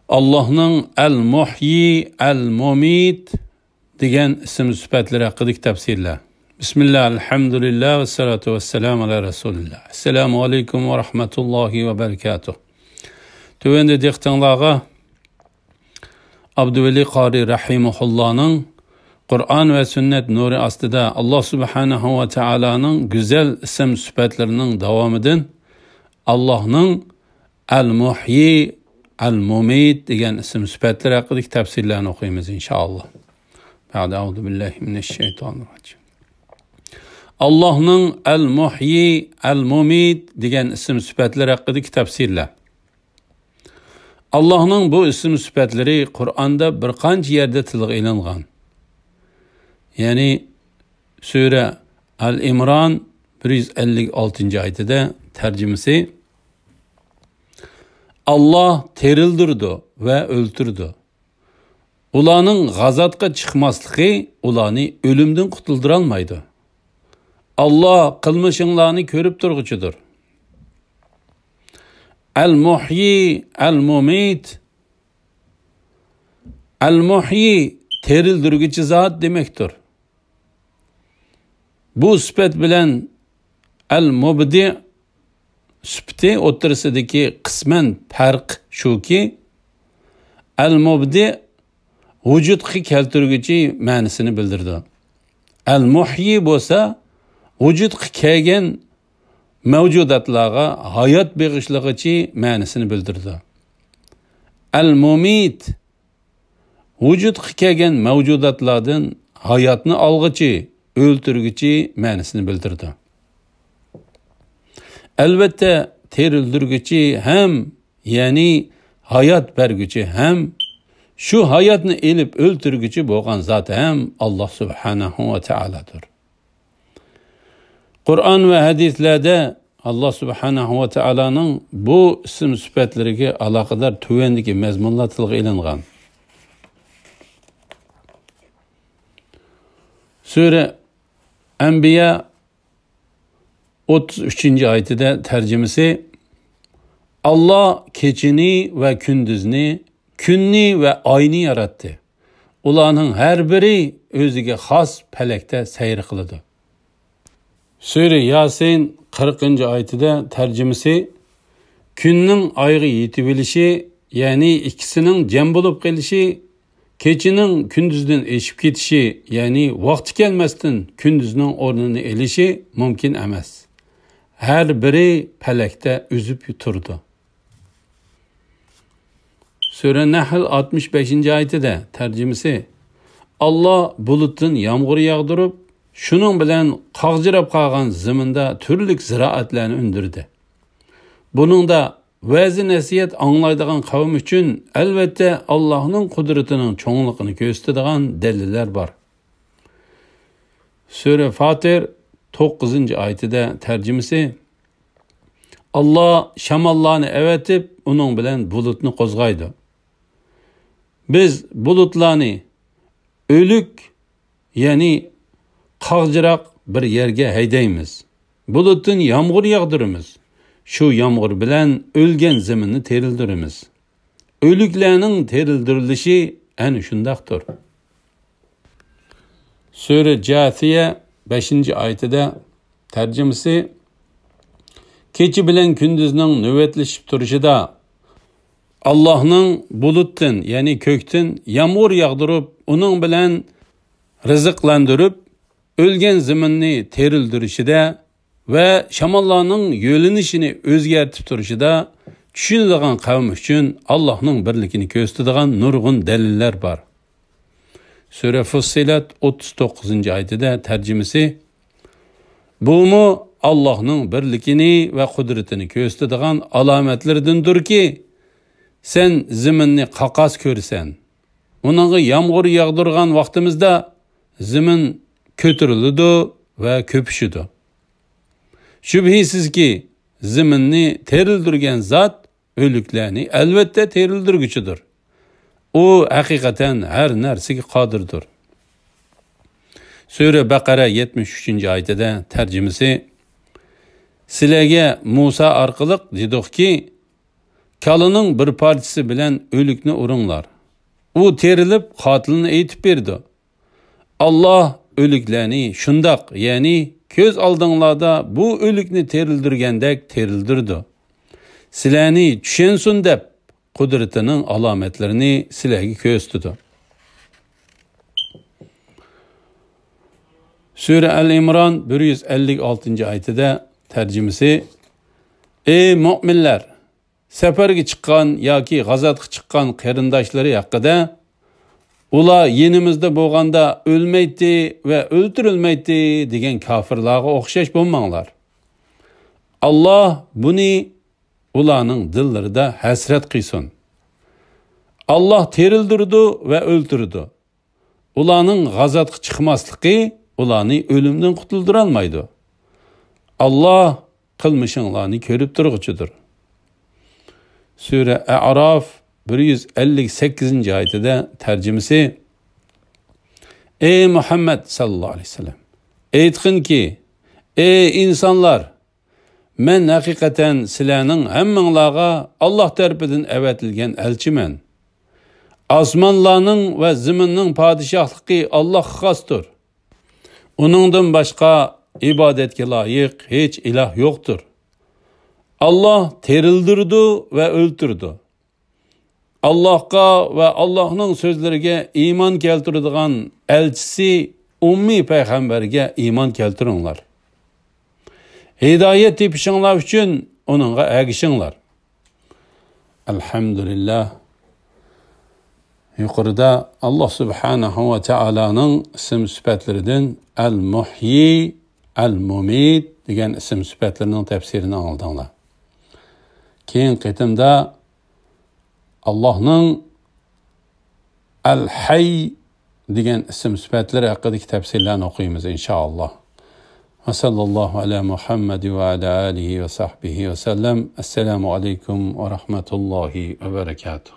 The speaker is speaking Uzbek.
Allah'ның El-Muhyi, El-Mumit degan ism sifatlari haqida tafsirlar. Bismillah, elhamdülillah ve salatu ve selamu ala Resulillah. Esselamu aleyküm ve rahmetullahi ve berekatuh. Tövende diktanlağa Abdüveli Qari Rahimullah'ın Kur'an ve sünnet nuru astıda Allah Subhanahu ve Teala'nın güzel isim sıfatlarının devamıdın Allah'ın El-Muhyi, El-Mumit degan isim sifatlar haqidagi tafsirlarni o'qiymiz inshaalloh. A'udhu billahi minashshaytonirrojim. Allohning El-Muhyi, El-Mumit degan isim sifatlar haqidagi tafsirlar. Allohning bu isim sifatlari Qur'onda bir qancha yerda tilga ilingan. Ya'ni sura Al-Imron 156-oyatida tarjimasi Allah terildirdi ve öldürdü. Ulanın gazatga çıkmaslığı ulanı ölümden kurtulduralmaydı. Allah kılmışınlarını körüp durguçudur. El-Muhyi, El-Mumit. El-Muhyi terildirgici zat demektir. Bu sıfat bilen El-Mubdi süpti o'tirisidagi qismen farq shuki al-mubdi vujudga keltirguchi ma'nosini bildirdi. Al-muhyi bo'lsa vujudga kelgan mavjudotlarga hayot beg'ishlag'ichi ma'nosini bildirdi. Al-mumit vujudga kelgan mavjudotlardan hayotni olg'ichi, o'ltirguchi ma'nosini bildirdi. Elbette terildirguchi hem yani hayat berguchi hem şu hayatını elip öldürgücü bo'lgan zat hem Allah Subhanahu ve Teala'dır. Kur'an ve hadislerde Allah Subhanahu ve Teala'nın bu isim sıfatlariga alaqadar tuvendiki mezmunlar tilga ilingan. Sure Enbiya 33. ayetinde tercümesi Allah keçini ve kündüzni, günni ve ayni yarattı. Ulanın her biri özüge has pelekte seyir kılıdı. Sure Yasin 40. ayetinde tercümesi günün ayğı yetibilişi yani ikisinin cem bulup gelişi keçinin kündüzden eşip ketişi yani vakti gelmezden kündüzünün ornunu elişi mümkün emas. Her biri pelekte üzüp yuturdu. Sure Nahl 65. ayetide tercümesi Allah bulutun yağmur yağdırıp şunun bilen qag'jirab qalgan ziminde türlük ziraatlarını öndürdü. Bunun da vazi nasihat anglaydigan qavm üçün elbette Allah'ın kudretinin çoğunluğunu gösterdiğin deliller var. Sure Fatir 9. ayetide tercümesi Allah şamallarını evetip onun bilen bulutunu kozgaydı. Biz bulutlarını ölük yani qag'jirak bir yerge heydeymiz. Bulutun yağmur yağdırımız. Şu yağmur bilen ölgen zeminni terildirimiz. Ölüklerinin terildirilişi en şundaktır. Sure Câthiye 5. ayetide tercümesi keçi bilen kündüzünün nöbetleşip turuşida Allah'ın buluttan yani kökten yağmur yağdırıp onun bilen rızıklandırıp ölgen zeminni terildirişide ve şamallarının yölenişini özgertip turuşida düşünüldüğün kavm üçün Allah'ın birlikini gösterdiğin nurgun deliller var. Sure Fussilat 39. ayetide tercümesi bu mu Allah'ın birlikini ve kudretini gösterdiğin alametlerindir ki sen ziminni qaqas körsen. Onunla yağmur yağdırgan vaktimizde zimin kötürülüdü ve köpüşüdü. Şüphesiz ki ziminni terildirgen zat ölüklerini elbette terildirgüçüdür. O hakikaten her nersige qadirdir. Sure Baqara 73. ayetide tercümesi Sizlarga Musa arqılık dedik ki Kalının bir parçası bilen ölükni urunglar. U terilip qatilini aytib berdi. Allah ölüklerini şundak, yani köz aldığınlarda bu ölükni terildirgendek terildirdi. Sileni düşensun dep kudretinin alametlerini silegi köstüdü. Sure El-İmran 156. ayetide tercümesi: Ey müminler, seferge çıkan yoki g'azatga chiqqan qarindoshlari haqida ular yenimizda bo'lganda o'lmaydi va o'ldirilmaydi degan kofirlarga o'xshash bo'lmanglar. Allah buni ularning dillarida hasrat qilsin. Allah terildirdi va o'ldirdi. Ularning g'azatga chiqmasligi ularni o'limdan qutuldira olmaydi. Allah qilmishinglarni ko'rib turg'uchidir. Sure A'raf 158. ayetide tercümesi: Ey Muhammed sallallahu aleyhi ve sellem, aytqin ki, ey insanlar, men hakikaten sizlarning hammanglarga Allah tarafidan avatilgan elchiman. Osmonlarning va zaminning podshohligi Allohga xosdir. Uningdan boshqa ibodatga loyiq hech iloh yo'qdir. Allah terildirdi ve öldürdü. Allah'a ve Allah'ın sözlerine iman keltirdiğin elçisi ummi peygamberge iman keltirinler. Hidayet tepişinler için onunla ergişinler. Elhamdülillah. Yukarıda Allah Subhanahu ve Teala'nın isim sıfatlerinden El-Muhyi, El-Mumit degan isim sıfatlarının tefsirini aldığınlar. Keyin qitimda Allah'ның El-Hayy degan isim sifatlari haqidagi tafsirlarni o'qiymiz inshaalloh. Va sallallohu ala Muhammad va ala alihi va sahbihi va sallam. Assalomu alaykum va rahmatullohi va barakatuh.